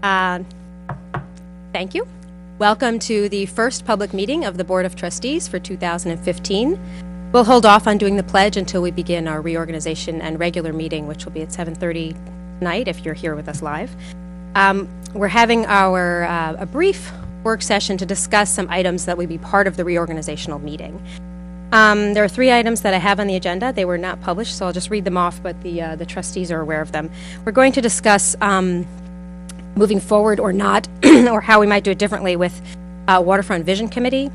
Thank you. Welcome to the first public meeting of the Board of Trustees for 2015. We'll hold off on doing the pledge until we begin our reorganization and regular meeting, which will be at 7:30 tonight if you're here with us live. We're having a brief work session to discuss some items that would be part of the reorganizational meeting. There are 3 items that I have on the agenda. They were not published, so I'll just read them off, but the trustees are aware of them. We're going to discuss moving forward or not, or how we might do it differently with Waterfront Vision Committee.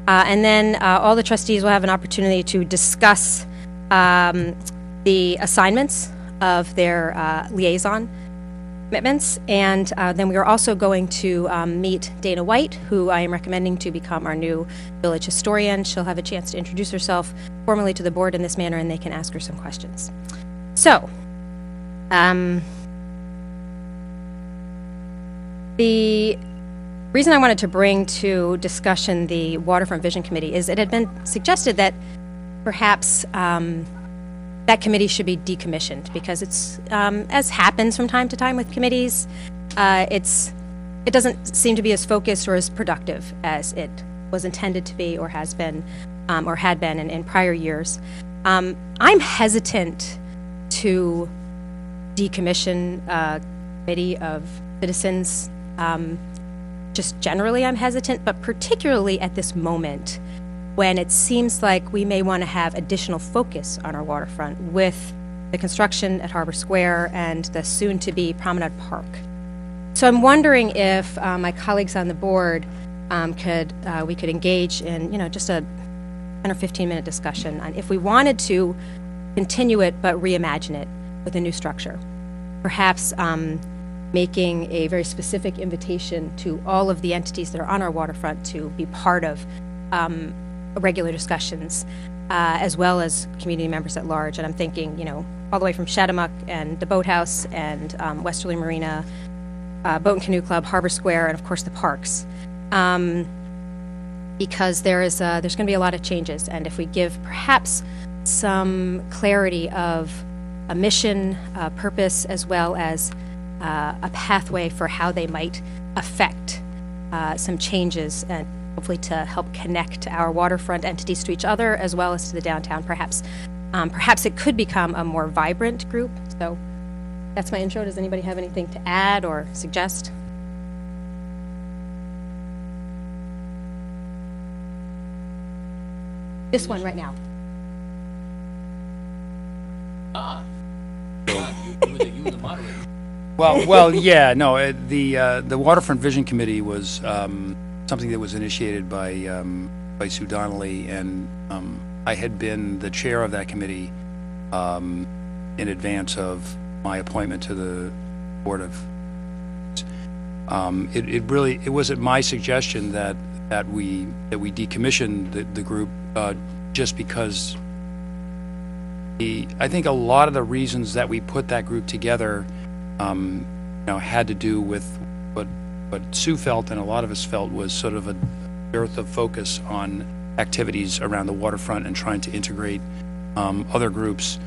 And then all the trustees will have an opportunity to discuss the assignments of their liaison commitments. And then we are also going to meet Dana White, who I am recommending to become our new village historian. She'll have a chance to introduce herself formally to the board in this manner, and they can ask her some questions. So, the reason I wanted to bring to discussion the Waterfront Vision Committee is it had been suggested that perhaps that committee should be decommissioned because it's, as happens from time to time with committees, it doesn't seem to be as focused or as productive as it was intended to be or has been or had been in prior years. I'm hesitant to decommission a committee of citizens. Just generally I'm hesitant, but particularly at this moment when it seems like we may want to have additional focus on our waterfront with the construction at Harbor Square and the soon-to-be Promenade Park. So I'm wondering if my colleagues on the board we could engage in just a 10 or 15-minute discussion on if we wanted to continue it but reimagine it with a new structure. Perhaps making a very specific invitation to all of the entities that are on our waterfront to be part of regular discussions, as well as community members at large. And I'm thinking, all the way from Shadamuck and the Boathouse and Westerly Marina, Boat and Canoe Club, Harbor Square, and of course the parks. Because there's going to be a lot of changes, and if we give perhaps some clarity of a mission, purpose, as well as a pathway for how they might affect some changes and hopefully to help connect our waterfront entities to each other as well as to the downtown. Perhaps it could become a more vibrant group. So that's my intro. Does anybody have anything to add or suggest? This one right now. You were the moderator. Well, yeah, no. The Waterfront Vision Committee was something that was initiated by Sue Donnelly, and I had been the chair of that committee in advance of my appointment to the board of. It was at my suggestion that we decommissioned the group just because I think a lot of the reasons that we put that group together had to do with what Sue felt and a lot of us felt was sort of a dearth of focus on activities around the waterfront and trying to integrate other groups.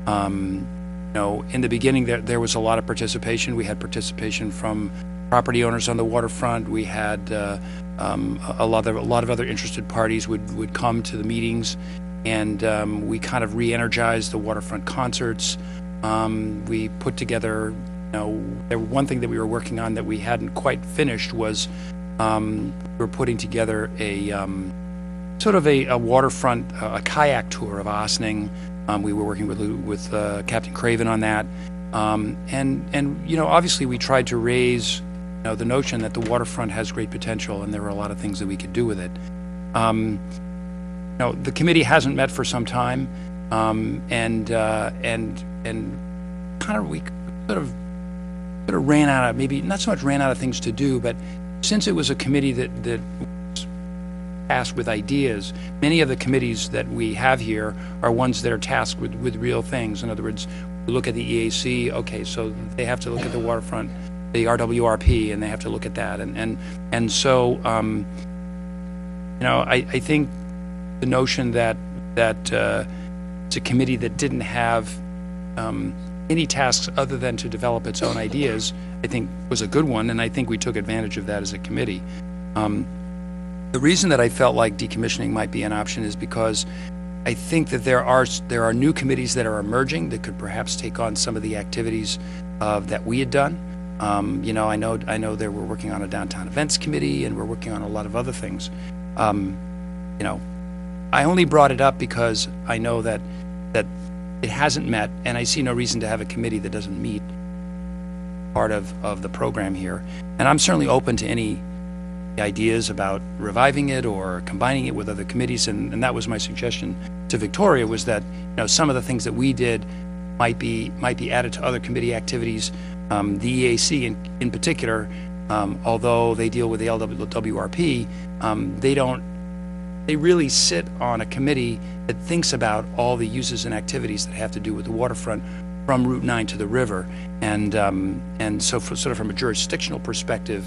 In the beginning there was a lot of participation. We had participation from property owners on the waterfront. We had a lot of other interested parties would come to the meetings, and we kind of re-energized the waterfront concerts. We put together, one thing that we were working on that we hadn't quite finished was we were putting together a sort of a waterfront, a kayak tour of Ossining. We were working with Captain Craven on that, and obviously we tried to raise the notion that the waterfront has great potential, and there were a lot of things that we could do with it. The committee hasn't met for some time, and kind of we sort of ran out of, maybe not so much ran out of things to do, but since it was a committee that was tasked with ideas, many of the committees that we have here are ones that are tasked with real things. In other words, we look at the EAC, okay, so they have to look at the waterfront, the RWRP, and they have to look at that, and so I think the notion that it's a committee that didn't have any tasks other than to develop its own ideas, I think was a good one, and I think we took advantage of that as a committee. The reason that I felt like decommissioning might be an option is because I think that there are new committees that are emerging that could perhaps take on some of the activities that we had done. You know, I know that we're working on a downtown events committee, and we're working on a lot of other things. You know, I only brought it up because I know that it hasn't met, and I see no reason to have a committee that doesn't meet part of the program here. And I'm certainly open to any ideas about reviving it or combining it with other committees, and that was my suggestion to Victoria, was that, you know, some of the things that we did might be added to other committee activities. The EAC in particular, although they deal with the LWRP, they really sit on a committee that thinks about all the uses and activities that have to do with the waterfront from Route 9 to the river. And so sort of from a jurisdictional perspective,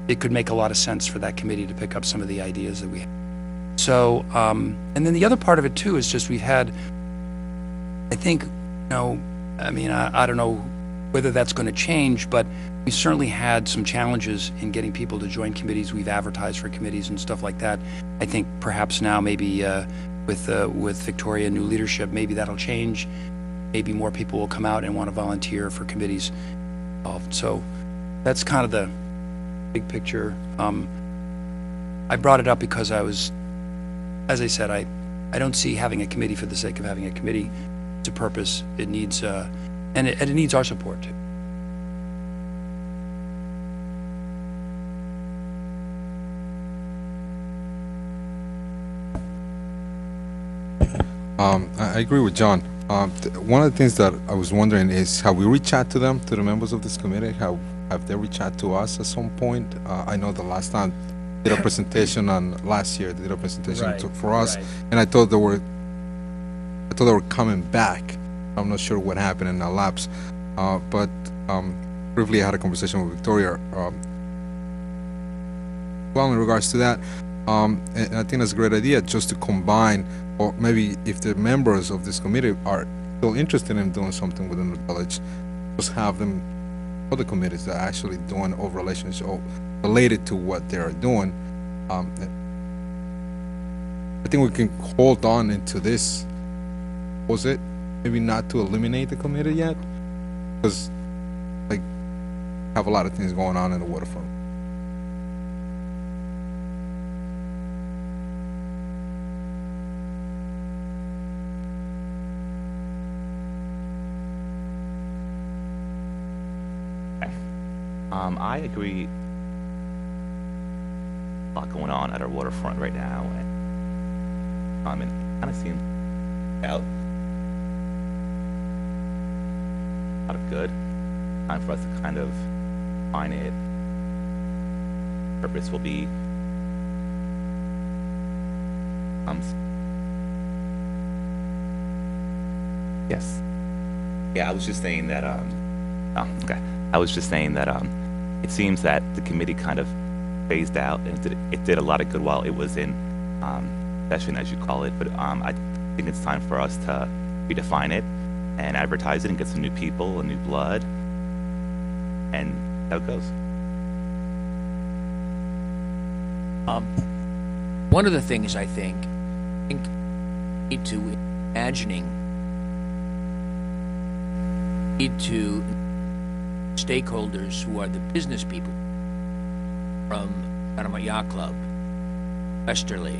it could make a lot of sense for that committee to pick up some of the ideas that we have. So, and then the other part of it too is just we've had, I think, you know, I mean, I don't know whether that's going to change, but we certainly had some challenges in getting people to join committees. We've advertised for committees and stuff like that. I think perhaps now maybe with Victoria new leadership, maybe that'll change. Maybe more people will come out and want to volunteer for committees involved. So that's kind of the big picture. I brought it up because I was, as I said, I don't see having a committee for the sake of having a committee. It's a purpose. It needs and it needs our support too. I agree with John. One of the things that I was wondering is, have we reached out to them, to the members of this committee? Have they reached out to us at some point? I know the last time they did a presentation on last year. They did a presentation for us, and I thought they were coming back. I'm not sure what happened in the lapse, but briefly I had a conversation with Victoria. Well, in regards to that, and I think that's a great idea, just to combine, or maybe if the members of this committee are still interested in doing something within the village, just have them, other committees that are actually doing over relationship related to what they're doing. I think we can hold on into this. Was it maybe not to eliminate the committee yet? Because like have a lot of things going on in the waterfront. I agree. A lot going on at our waterfront right now, and it kind of seems out. A lot of good. Time for us to kind of find it. Purpose will be. Yes. Yeah, I was just saying that. Oh, okay. I was just saying that. It seems that the committee kind of phased out, and it did a lot of good while it was in session, as you call it. But I think it's time for us to redefine it and advertise it and get some new people, a new blood, and how it goes. One of the things I think need to stakeholders who are the business people from Panama Yacht Club, Westerly.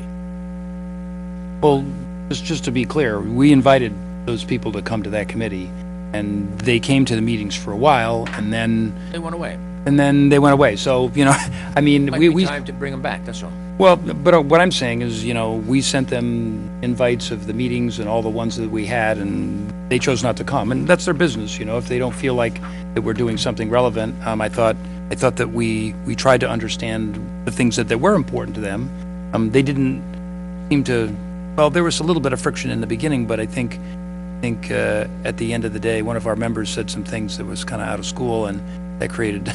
Well, just to be clear, we invited those people to come to that committee, and they came to the meetings for a while, and then They went away. they went away. So, you know, I mean, Might be time to bring them back, that's all. well, but what I'm saying is, you know, we sent them invites of the meetings and all the ones that we had, and they chose not to come, and that's their business, you know. If they don't feel like that we're doing something relevant, I thought that we tried to understand the things that were important to them. They didn't seem to. Well, there was a little bit of friction in the beginning, but I think at the end of the day, one of our members said some things that was kind of out of school, and that created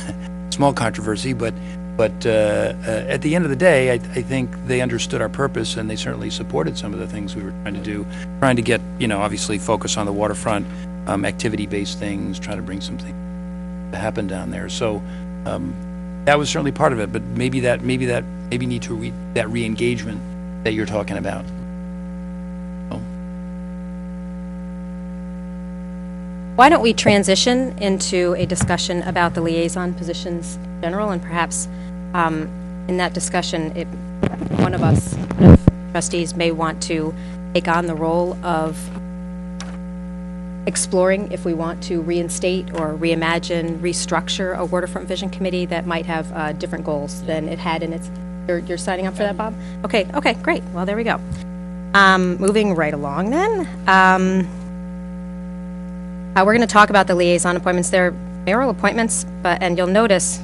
small controversy. But But at the end of the day, I think they understood our purpose, and they certainly supported some of the things we were trying to do, trying to get, obviously focus on the waterfront, activity-based things, trying to bring something to happen down there. So that was certainly part of it, but maybe need to that re-engagement that you're talking about. Why don't we transition into a discussion about the liaison positions in general, and perhaps in that discussion, one of us trustees may want to take on the role of exploring if we want to reinstate or reimagine, restructure a Waterfront Vision Committee that might have different goals than it had in its. You're signing up for that, Bob? Okay, great. Well, there we go. Moving right along then. We're going to talk about the liaison appointments. They're mayoral appointments, and you'll notice,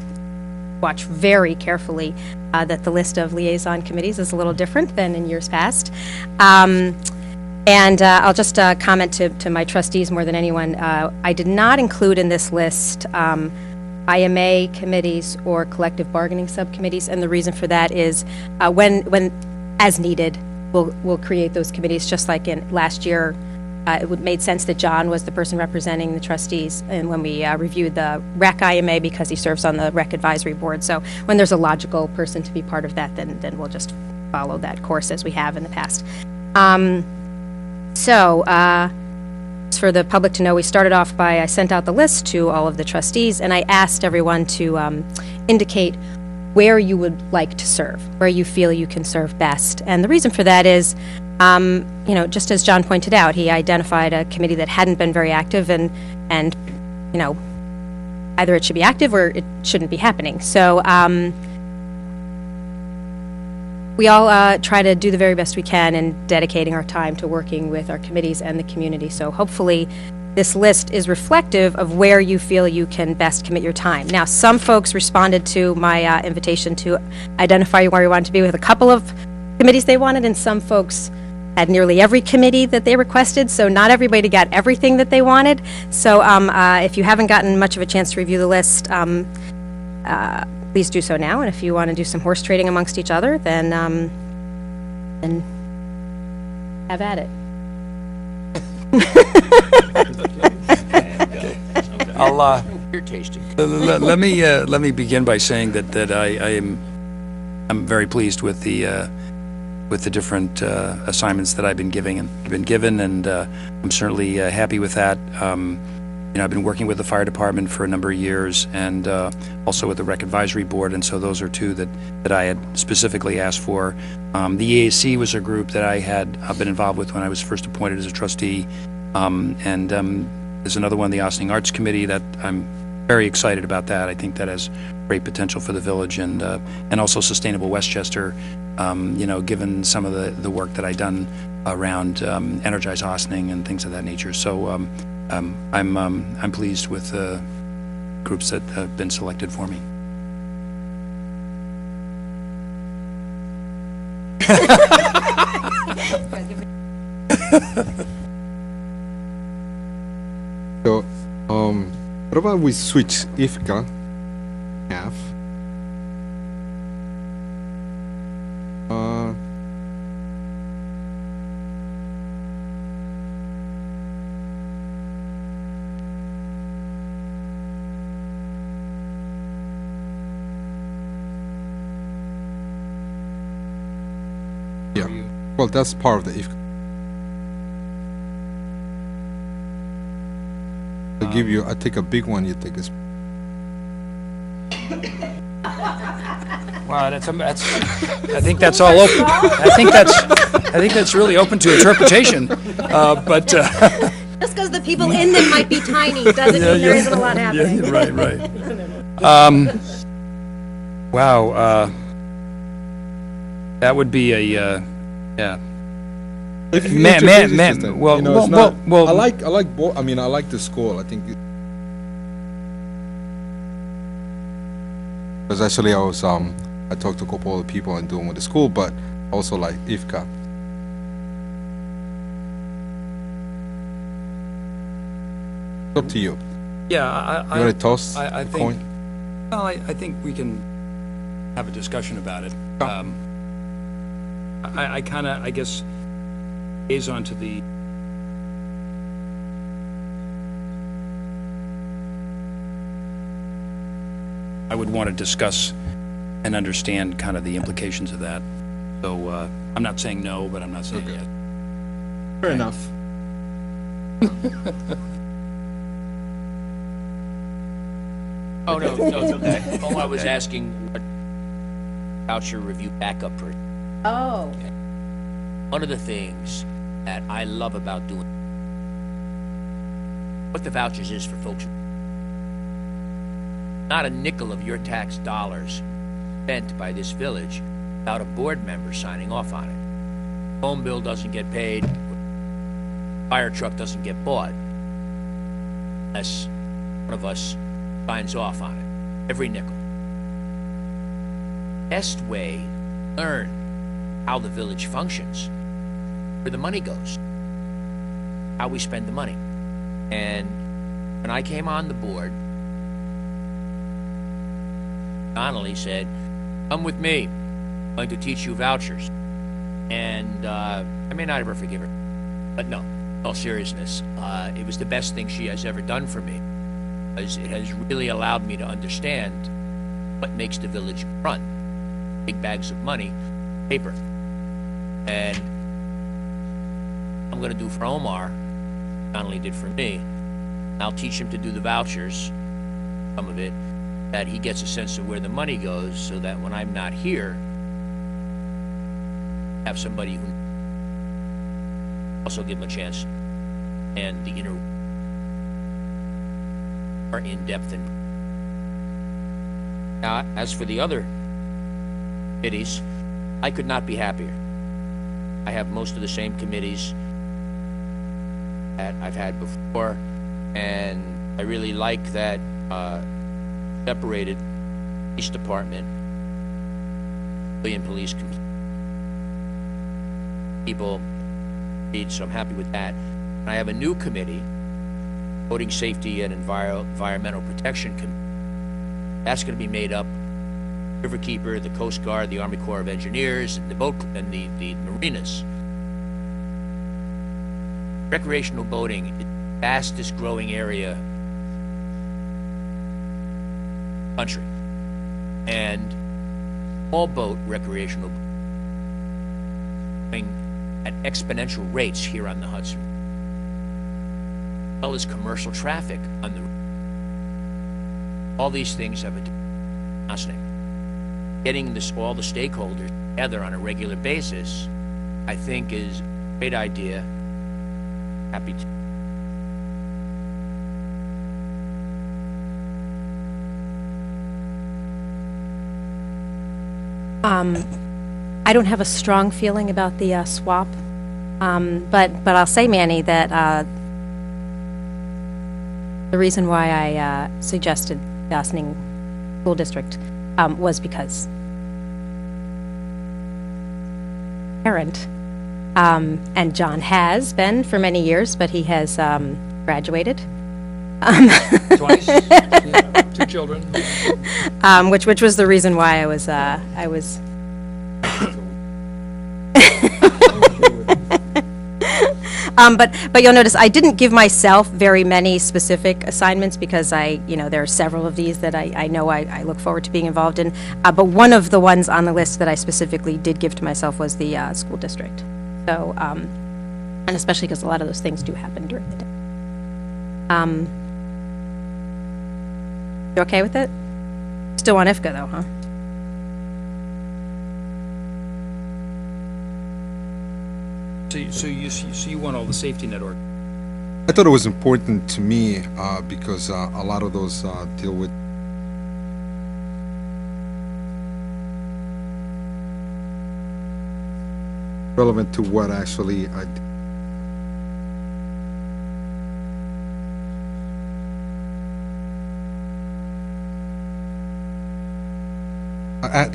watch very carefully, that the list of liaison committees is a little different than in years past. And I'll just comment to my trustees more than anyone. I did not include in this list IMA committees or collective bargaining subcommittees, and the reason for that is when as needed, we'll create those committees, just like in last year. It made sense that John was the person representing the trustees, and when we reviewed the REC IMA, because he serves on the REC advisory board. So when there's a logical person to be part of that, then we'll just follow that course as we have in the past. For the public to know, we started off by, I sent out the list to all of the trustees, and I asked everyone to indicate where you would like to serve, where you feel you can serve best. And the reason for that is, just as John pointed out, he identified a committee that hadn't been very active, and either it should be active or it shouldn't be happening. So we all try to do the very best we can in dedicating our time to working with our committees and the community. So hopefully this list is reflective of where you feel you can best commit your time. Now, some folks responded to my invitation to identify where you wanted to be with a couple of committees they wanted, and some folks had nearly every committee that they requested, so not everybody got everything that they wanted. So if you haven't gotten much of a chance to review the list, please do so now, and if you want to do some horse trading amongst each other, then have at it. I'll You're tasting. let me begin by saying that I'm very pleased with the different assignments that I've been given, and I'm certainly happy with that. I've been working with the fire department for a number of years, and also with the REC advisory board, and so those are two that I had specifically asked for. The EAC was a group that I had been involved with when I was first appointed as a trustee, and there's another one, the Ossining Arts Committee, that I'm very excited about that. I think that has great potential for the village, and also Sustainable Westchester, given some of the work that I've done around Energize Ossining and things of that nature. So I'm pleased with the groups that have been selected for me. So, what about we switch IFCA half? Yeah, well, that's part of the IFCA. I take a big one, you take a small. Wow, I think that's all open. I think that's really open to interpretation. But Just because the people in them might be tiny doesn't mean there isn't a lot happening. Yeah, right. Wow, that would be a yeah. Well, I like both. I mean, I like the school. I think because actually I talked to a couple of people and doing with the school, but also like IFCA. It's up to you. Yeah, You want to toss I a think. coin? Well, I think we can. have a discussion about it. I kind of, I guess, liaison to the I would want to discuss and understand kind of the implications of that. So I'm not saying no, but I'm not saying yes. Fair enough. Oh, no, it's okay. Oh, I was asking what voucher review backup for. Oh. One of the things that I love about doing what the vouchers is for folks. Not a nickel of your tax dollars spent by this village without a board member signing off on it. Phone bill doesn't get paid, fire truck doesn't get bought unless one of us signs off on it. Every nickel. Best way to learn how the village functions, where the money goes, how we spend the money. And when I came on the board, Donnelly said, "Come with me. I'm going to teach you vouchers." And I may not ever forgive her, but no, in all seriousness, it was the best thing she has ever done for me, because it has really allowed me to understand what makes the village run. Big bags of money, paper. And I'm going to do for Omar, Donnelly did for me. I'll teach him to do the vouchers, some of it, that he gets a sense of where the money goes, so that when I'm not here, have somebody who also give him a chance, and the inner are in depth. And now, as for the other committees, I could not be happier. I have most of the same committees that I've had before, and I really like that separated police department, civilian police people, so I'm happy with that. And I have a new committee, Voting Safety and Environmental Protection Committee. That's going to be made up Riverkeeper, the Coast Guard, the Army Corps of Engineers, and the boat and the marinas. Recreational boating is the fastest growing area in the country, and all boat recreational boating at exponential rates here on the Hudson, as well as commercial traffic on the. All these things have a constant. Getting all the stakeholders together on a regular basis, I think, is a great idea. Happy to. I don't have a strong feeling about the swap, but I'll say, Manny, that the reason why I suggested the Ossining School District was because parent, and John has been for many years, but he has graduated. Twice, yeah, 2 children. Which was the reason why I was but you'll notice I didn't give myself very many specific assignments, because there are several of these that I know I look forward to being involved in. But one of the ones on the list that I specifically did give to myself was the school district. So, and especially because a lot of those things do happen during the day. You okay with it? Still on IFCA though, huh? So you want all the safety net org. I thought it was important to me because a lot of those deal with relevant to what actually I did.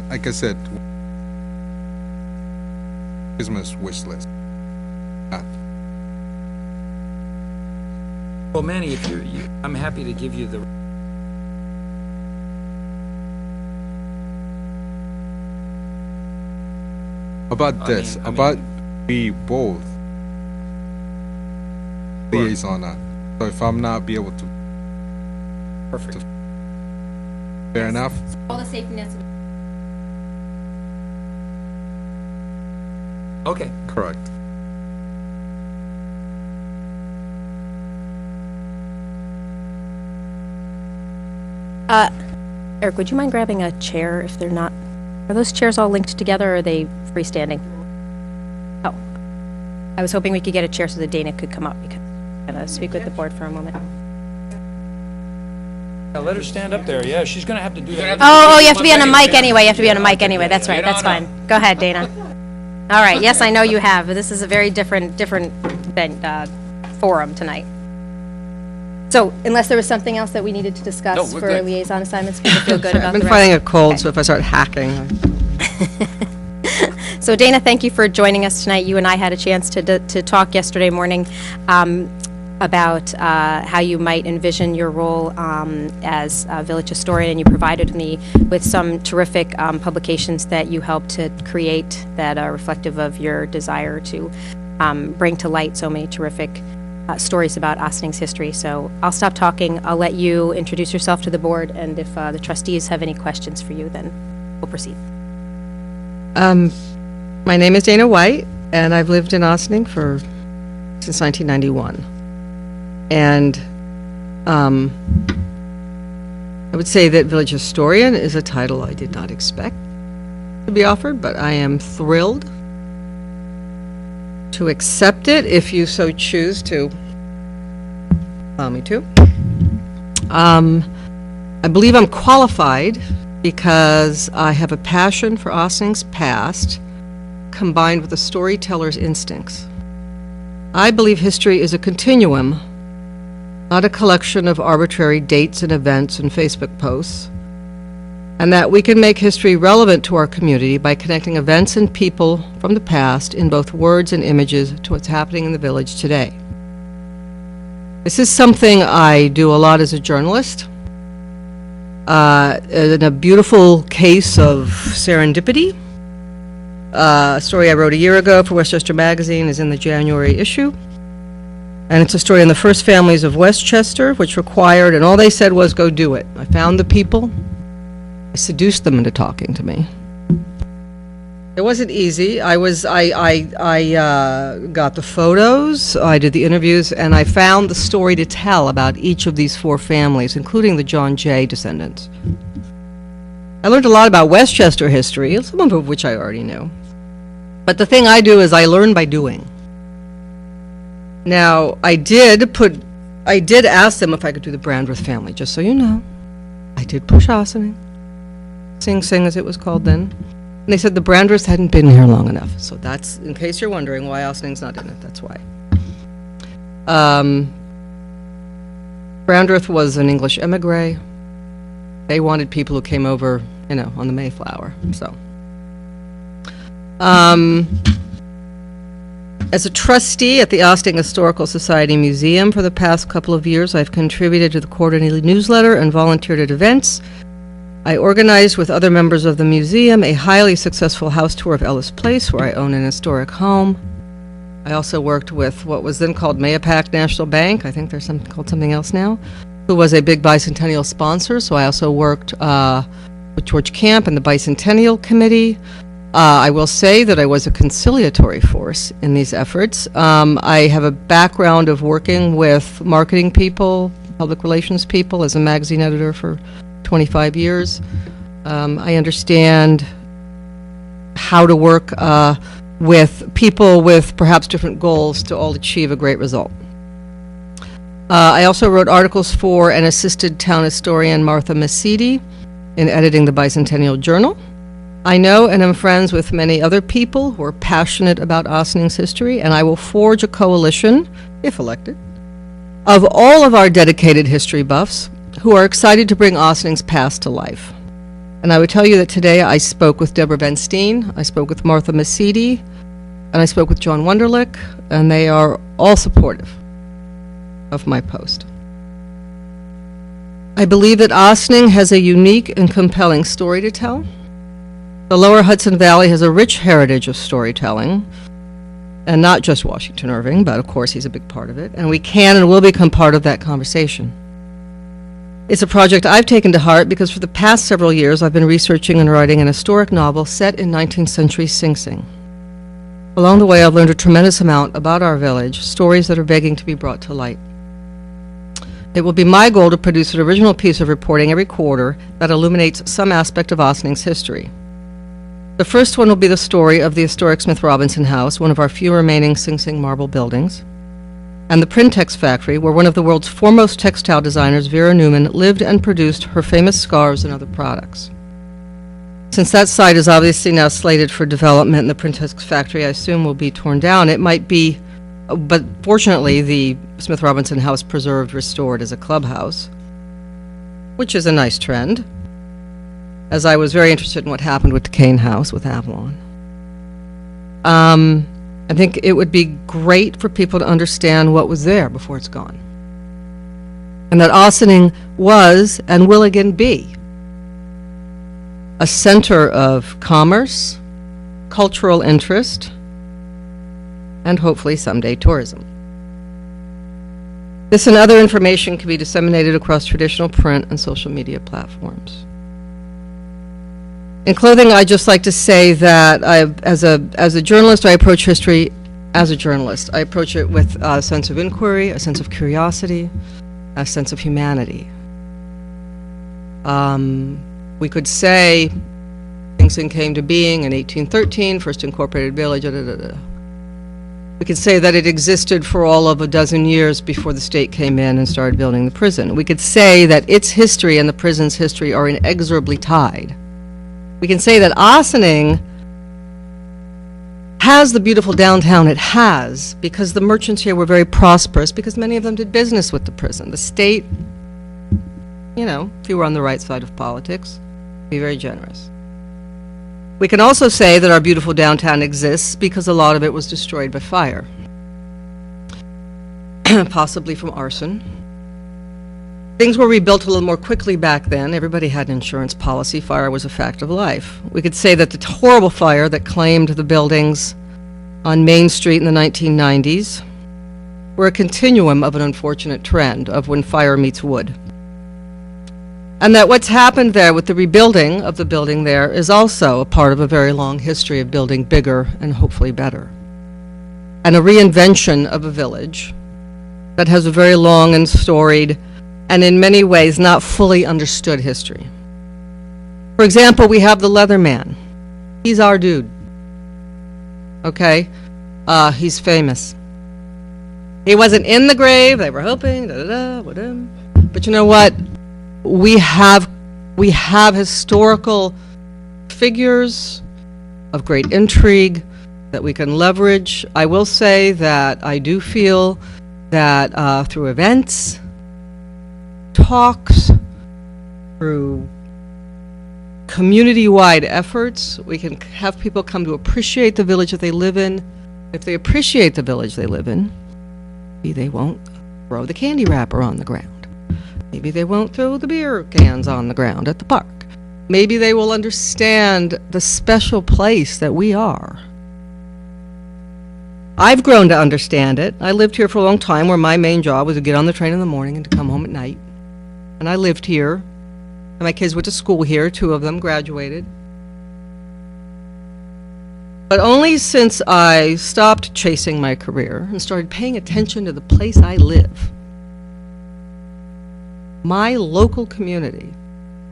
Like I said, Christmas wish list. Well, Manny, if I'm happy to give you the. About this, about we both liaison. So if I'm not be able to, Perfect. fair enough. All the safety nets. Okay. Correct. Eric, would you mind grabbing a chair if they're not, are those chairs all linked together or are they freestanding? Oh, I was hoping we could get a chair so that Dana could come up because I'm going to speak with the board for a moment. Now let her stand up there. Yeah, she's going to have to do that. Oh, you have to be on a mic anyway. You have to be on a mic anyway. That's right. That's fine. Go ahead, Dana. All right. Yes, I know you have, but this is a very different forum tonight. So unless there was something else that we needed to discuss No, we're for good. liaison assignments, can you feel good about I've the been rest? finding it cold, Okay. so if I start hacking. So Dana, thank you for joining us tonight. You and I had a chance to talk yesterday morning about how you might envision your role as a village historian, and you provided me with some terrific publications that you helped to create that are reflective of your desire to bring to light so many terrific stories about Ossing's history. So I'll stop talking. I'll let you introduce yourself to the board, and if the trustees have any questions for you, then we'll proceed. My name is Dana White, and I've lived in Ossining since 1991. And I would say that village historian is a title I did not expect to be offered, but I am thrilled to accept it if you so choose to allow me to. I believe I'm qualified because I have a passion for Ossing's past combined with a storyteller's instincts. I believe history is a continuum, not a collection of arbitrary dates and events and Facebook posts, and that we can make history relevant to our community by connecting events and people from the past in both words and images to what's happening in the village today. This is something I do a lot as a journalist. In a beautiful case of serendipity, a story I wrote a year ago for Westchester Magazine is in the January issue. And it's a story on the first families of Westchester, which required, and all they said was, go do it. I found the people. I seduced them into talking to me. It wasn't easy. I got the photos, I did the interviews, and I found the story to tell about each of these four families, including the John Jay descendants. I learned a lot about Westchester history, some of which I already knew. But the thing I do is I learn by doing. Now, I did ask them if I could do the Brandreth family, just so you know. I did push Ossining, Sing Sing as it was called then. And they said the Brandreths hadn't been here long enough. So that's, in case you're wondering why Ossining's not in it, that's why. Brandreth was an English emigre. They wanted people who came over, on the Mayflower, so. As a trustee at the Ossining Historical Society Museum for the past couple of years, I've contributed to the quarterly newsletter and volunteered at events. I organized with other members of the museum a highly successful house tour of Ellis Place, where I own an historic home. I also worked with what was then called Mayapack National Bank, I think there's called something else now, who was a big bicentennial sponsor, so I also worked with George Camp and the Bicentennial Committee. I will say that I was a conciliatory force in these efforts. I have a background of working with marketing people, public relations people, as a magazine editor for 25 years. I understand how to work with people with perhaps different goals to all achieve a great result. I also wrote articles for and assisted town historian Martha Masidi in editing the Bicentennial Journal. I know and am friends with many other people who are passionate about Ossining's history, and I will forge a coalition, if elected, of all of our dedicated history buffs who are excited to bring Ossining's past to life. And I would tell you that today I spoke with Deborah Van Steen, I spoke with Martha Masidi, and I spoke with John Wunderlich, and they are all supportive of my post. I believe that Ossining has a unique and compelling story to tell. The lower Hudson Valley has a rich heritage of storytelling, and not just Washington Irving, but of course he's a big part of it, and we can and will become part of that conversation. It's a project I've taken to heart because for the past several years I've been researching and writing an historic novel set in 19th century Sing Sing. Along the way I've learned a tremendous amount about our village, stories that are begging to be brought to light. It will be my goal to produce an original piece of reporting every quarter that illuminates some aspect of Ossing's history. The first one will be the story of the historic Smith Robinson House, one of our few remaining Sing Sing marble buildings, and the Printex factory, where one of the world's foremost textile designers, Vera Newman, lived and produced her famous scarves and other products. Since that site is obviously now slated for development and the Printex factory, I assume, will be torn down, it might be, but fortunately the Smith Robinson House preserved, restored as a clubhouse, which is a nice trend, as I was very interested in what happened with the Kane House with Avalon. I think it would be great for people to understand what was there before it's gone. And that Ossining was and will again be a center of commerce, cultural interest, and hopefully someday tourism. This and other information can be disseminated across traditional print and social media platforms. In closing, I'd just like to say that as a journalist, I approach history as a journalist. I approach it with a sense of inquiry, a sense of curiosity, a sense of humanity. We could say Sing Sing came to being in 1813, first incorporated village, We could say that it existed for all of a dozen years before the state came in and started building the prison. We could say that its history and the prison's history are inexorably tied. We can say that Ossining has the beautiful downtown it has because the merchants here were very prosperous because many of them did business with the prison. The state, you know, if you were on the right side of politics, be very generous. We can also say that our beautiful downtown exists because a lot of it was destroyed by fire, possibly from arson. Things were rebuilt a little more quickly back then. Everybody had an insurance policy. Fire was a fact of life. We could say that the horrible fire that claimed the buildings on Main Street in the 1990s were a continuum of an unfortunate trend of when fire meets wood. And that what's happened there with the rebuilding of the building there is also a part of a very long history of building bigger and hopefully better. And a reinvention of a village that has a very long and storied and in many ways not fully understood history. For example, we have the Leatherman. He's our dude. Okay? He's famous. He wasn't in the grave, they were hoping, whatever. But you know what? We have historical figures of great intrigue that we can leverage. I will say that I do feel that through events, talks, through community-wide efforts, we can have people come to appreciate the village that they live in. If they appreciate the village they live in, maybe they won't throw the candy wrapper on the ground. Maybe they won't throw the beer cans on the ground at the park. Maybe they will understand the special place that we are. I've grown to understand it. I lived here for a long time where my main job was to get on the train in the morning and to come home at night. And I lived here. And my kids went to school here. 2 of them graduated. But only since I stopped chasing my career and started paying attention to the place I live, my local community,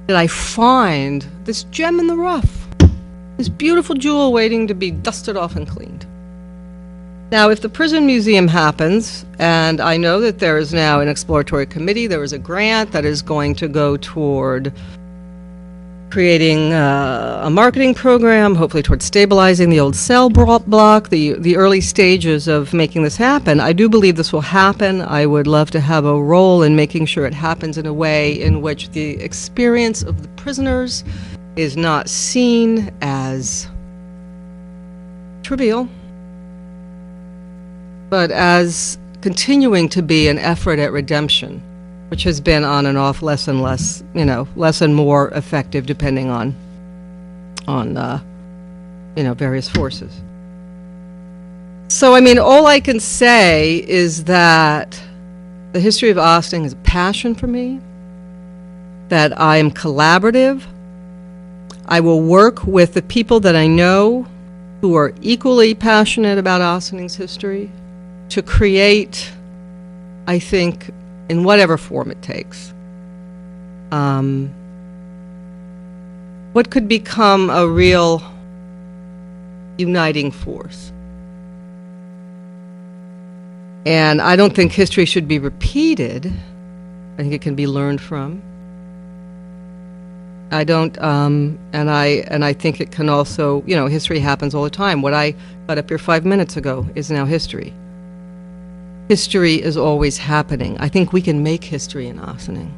did I find this gem in the rough, this beautiful jewel waiting to be dusted off and cleaned. Now, if the prison museum happens, and I know that there is now an exploratory committee, there is a grant that is going to go toward creating a marketing program, hopefully towards stabilizing the old cell block, the early stages of making this happen. I do believe this will happen. I would love to have a role in making sure it happens in a way in which the experience of the prisoners is not seen as trivial, but as continuing to be an effort at redemption, which has been on and off less and less, less and more effective depending on on, various forces. So, I mean, all I can say is that the history of Ossining is a passion for me, that I am collaborative. I will work with the people that I know who are equally passionate about Ossining's history to create, I think, in whatever form it takes, what could become a real uniting force. And I don't think history should be repeated. I think it can be learned from. I don't, and I think it can also, history happens all the time. What I got up here 5 minutes ago is now history. History is always happening. I think we can make history in Ossining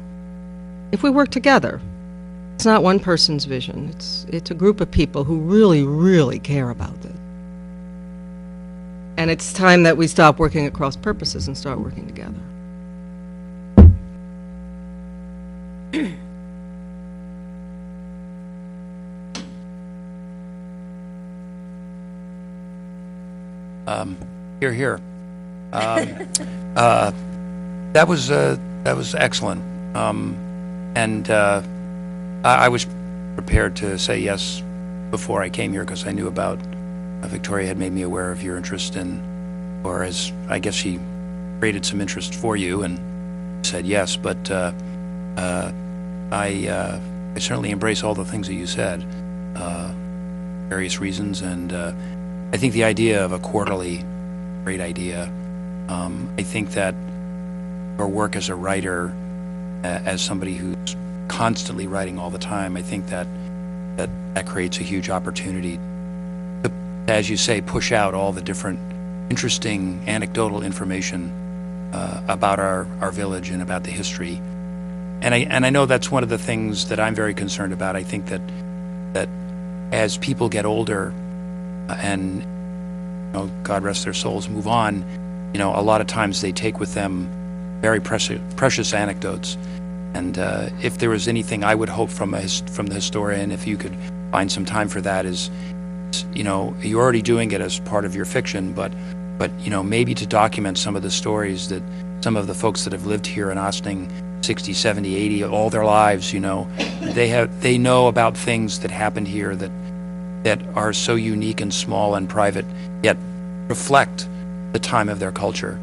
if we work together. It's not one person's vision. It's a group of people who really, really care about this. And it's time that we stop working at cross purposes and start working together. Here. That was excellent. I was prepared to say yes before I came here because I knew about Victoria had made me aware of your interest in, or as I guess she created some interest for you and said yes. But I certainly embrace all the things that you said, various reasons, and I think the idea of a quarterly, great idea. I think that your work as a writer, as somebody who's constantly writing all the time, I think that creates a huge opportunity to, as you say, push out all the different interesting anecdotal information about our village and about the history. And I know that's one of the things that I'm very concerned about. I think that as people get older and God rest their souls, move on, a lot of times they take with them very precious anecdotes. And if there was anything I would hope from the historian, if you could find some time for that, is you're already doing it as part of your fiction, but maybe to document some of the stories that some of the folks that have lived here in Ossining 60, 70, 80, all their lives, they know about things that happened here that are so unique and small and private, yet reflect the time of their culture.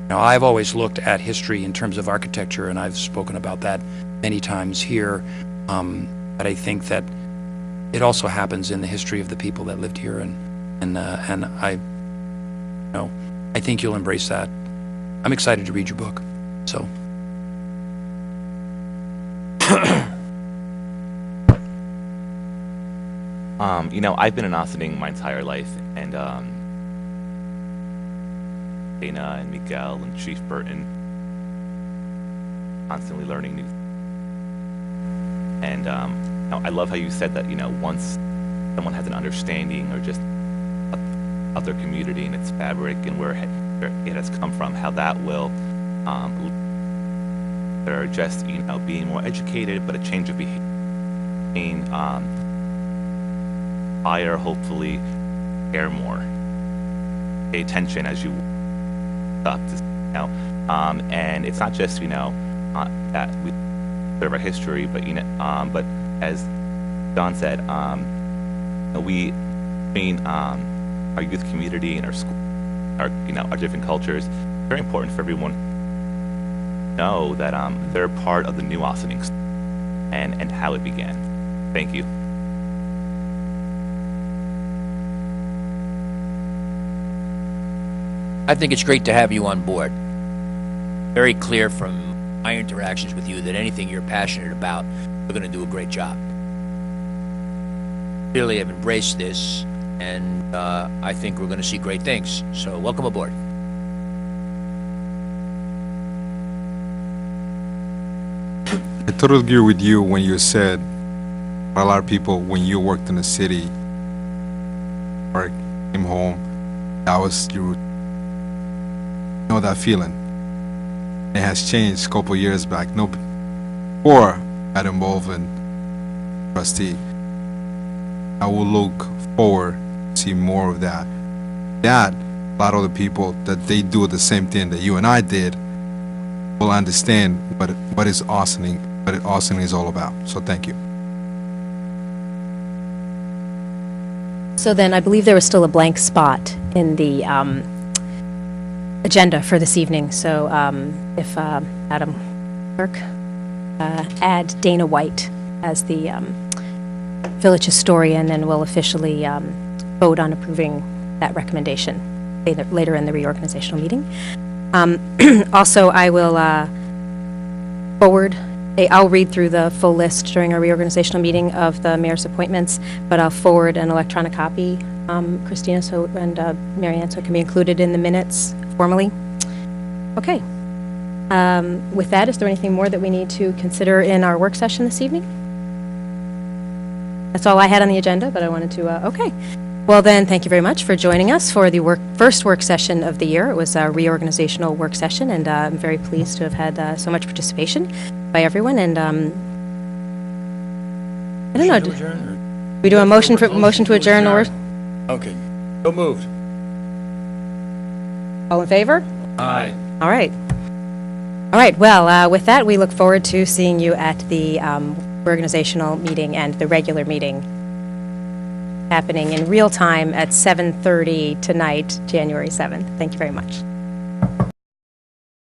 I've always looked at history in terms of architecture, and I've spoken about that many times here, but I think that it also happens in the history of the people that lived here, and I think you'll embrace that. I'm excited to read your book, so. I've been in Ossining my entire life, and Dana and Miguel and Chief Burton, constantly learning new things. And I love how you said that, once someone has an understanding or just of their community and its fabric and where it has come from, how that will, they're just, being more educated, but a change of behavior. Inspire, hopefully, care more, pay attention as you up to, and it's not just that we serve our history, but but as John said, we our youth community and our school, our different cultures. Very important for everyone to know that they're part of the new Ossining and how it began. Thank you. I think it's great to have you on board. Very clear from my interactions with you that anything you're passionate about, you're going to do a great job. Clearly have embraced this, and I think we're going to see great things. So welcome aboard. I totally agree with you when you said a lot of people, when you worked in the city or came home, that was your that feeling. It has changed a couple years back. Before I got involved in trustee, I will look forward to see more of that. That, a lot of the people that they do the same thing that you and I did will understand what is Austining, what Austining is all about. So thank you. So then, I believe there was still a blank spot in the agenda for this evening. So if Madam Clerk, add Dana White as the village historian, and we'll officially vote on approving that recommendation later in the reorganizational meeting. Also, I will I'll read through the full list during our reorganizational meeting of the mayor's appointments, but I'll forward an electronic copy, Christina, and Mary Ann, so it can be included in the minutes formally. Okay. With that, is there anything more that we need to consider in our work session this evening? That's all I had on the agenda, but I wanted to, okay. Well then, thank you very much for joining us for the first work session of the year. It was a reorganizational work session, and I'm very pleased to have had so much participation by everyone. And I don't know. To adjourn, or- We do a motion to adjourn, or Okay. So moved. all in favor? Aye. All right. All right. Well, with that, we look forward to seeing you at the organizational meeting and the regular meeting happening in real time at 7:30 tonight, January 7th. Thank you very much.